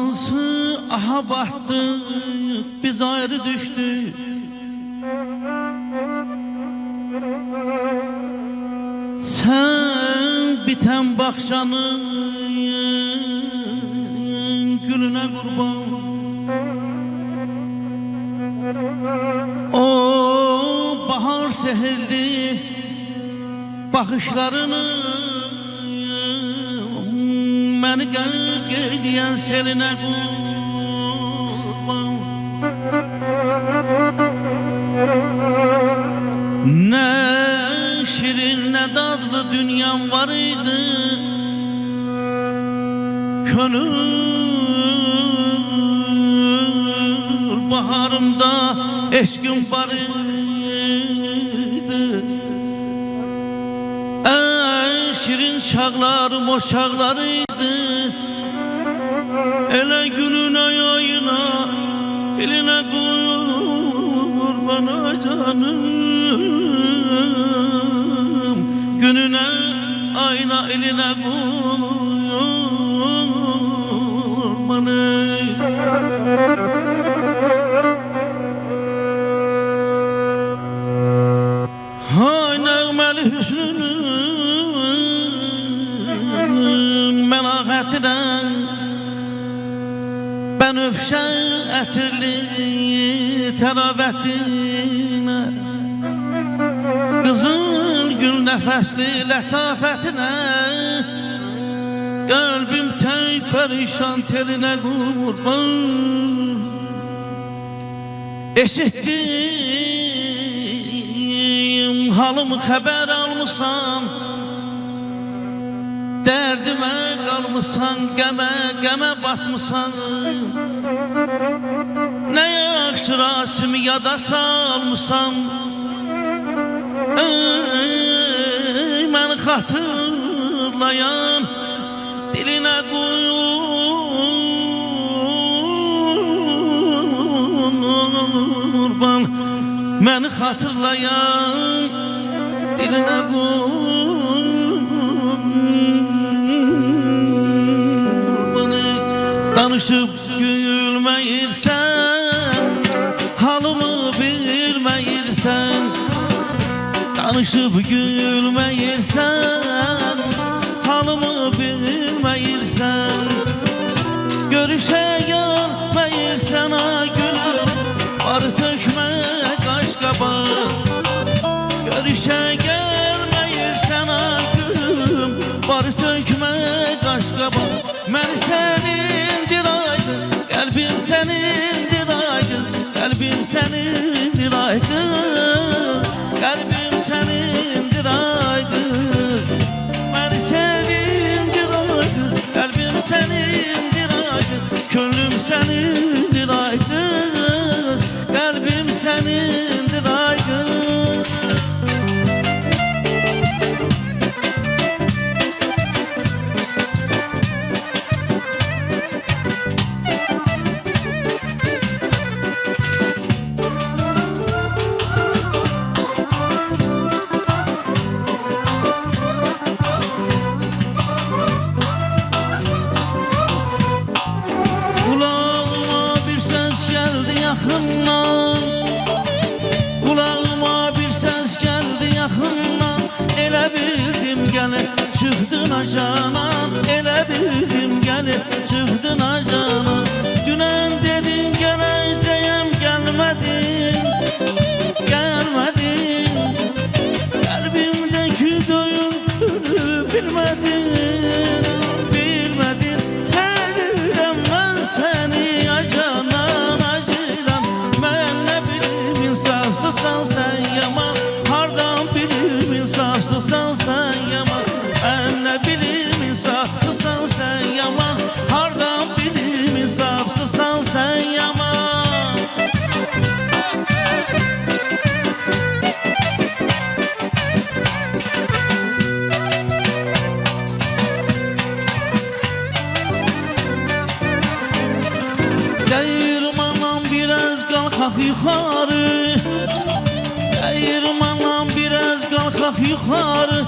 Hansı aha battık, biz ayrı düştük. Sen biten bahçanın gülüne kurban. O bahar sehirli bakışlarını beni geyleyen seline kurban. Ne şirin ne tatlı dünyam var idi, gönül baharımda eşkim var idi. En şirin çağlarım o çağlarıydı. Ele gününe yayına eline kurbana canım. Gününe ayna eline kurbanı. Hay nəğməli hüsnünün məlahətindən, bənövşə ətirli təravətinə, qızıl gül nəfəsli lətafətinə, qəlbim tək pərişan telinə qurban. Eşitdim halımı xəbər almışsan, dərdimə qalmışsan, qəmə batmışsan. Nə yaxşı rasimi yada salmışsan. Ey məni xatırlayan dilinə qurban. Məni xatırlayan dilinə qurban. Danışıb gülməyirsən, halımı bilməyirsən. Danışıb gülməyirsən, halımı bilməyirsən. Görüşə gəlməyirsən ay gülüm, barı tökmə qaş qabağı. Görüşə gəlməyirsən ay gülüm, barı tökmə qaş qabağı. Məni sənindir aydın, qəlbim sənindir aydın, qəlbim sənindir aydın, qəlbim sənindir aydın. Məni sənindir aydın, qəlbim sənindir aydın, könlüm sənindir aydın, qəlbim sənindir aydın. Yaxından, kulağıma bir ses geldi yaxından. Elə bildim gəlib çıxdın acanan, elə bildim gəlib çıxdın acanan. Dünən dedin gələcəyəm, gəlmədin, gəlmədin. Qəlbimdəki döyüntünü bilmədin, bilmədin. Sevirəm mən səni acanan. İnsafsızsan sen yaman, hardan bilim insafsızsan sen yaman. Ben ne bilim insafsızsan sen yaman, hardan bilim insafsızsan sen yaman. Değirmandan biraz kalkak yukarı, değirmandan biraz kalkak yukarı.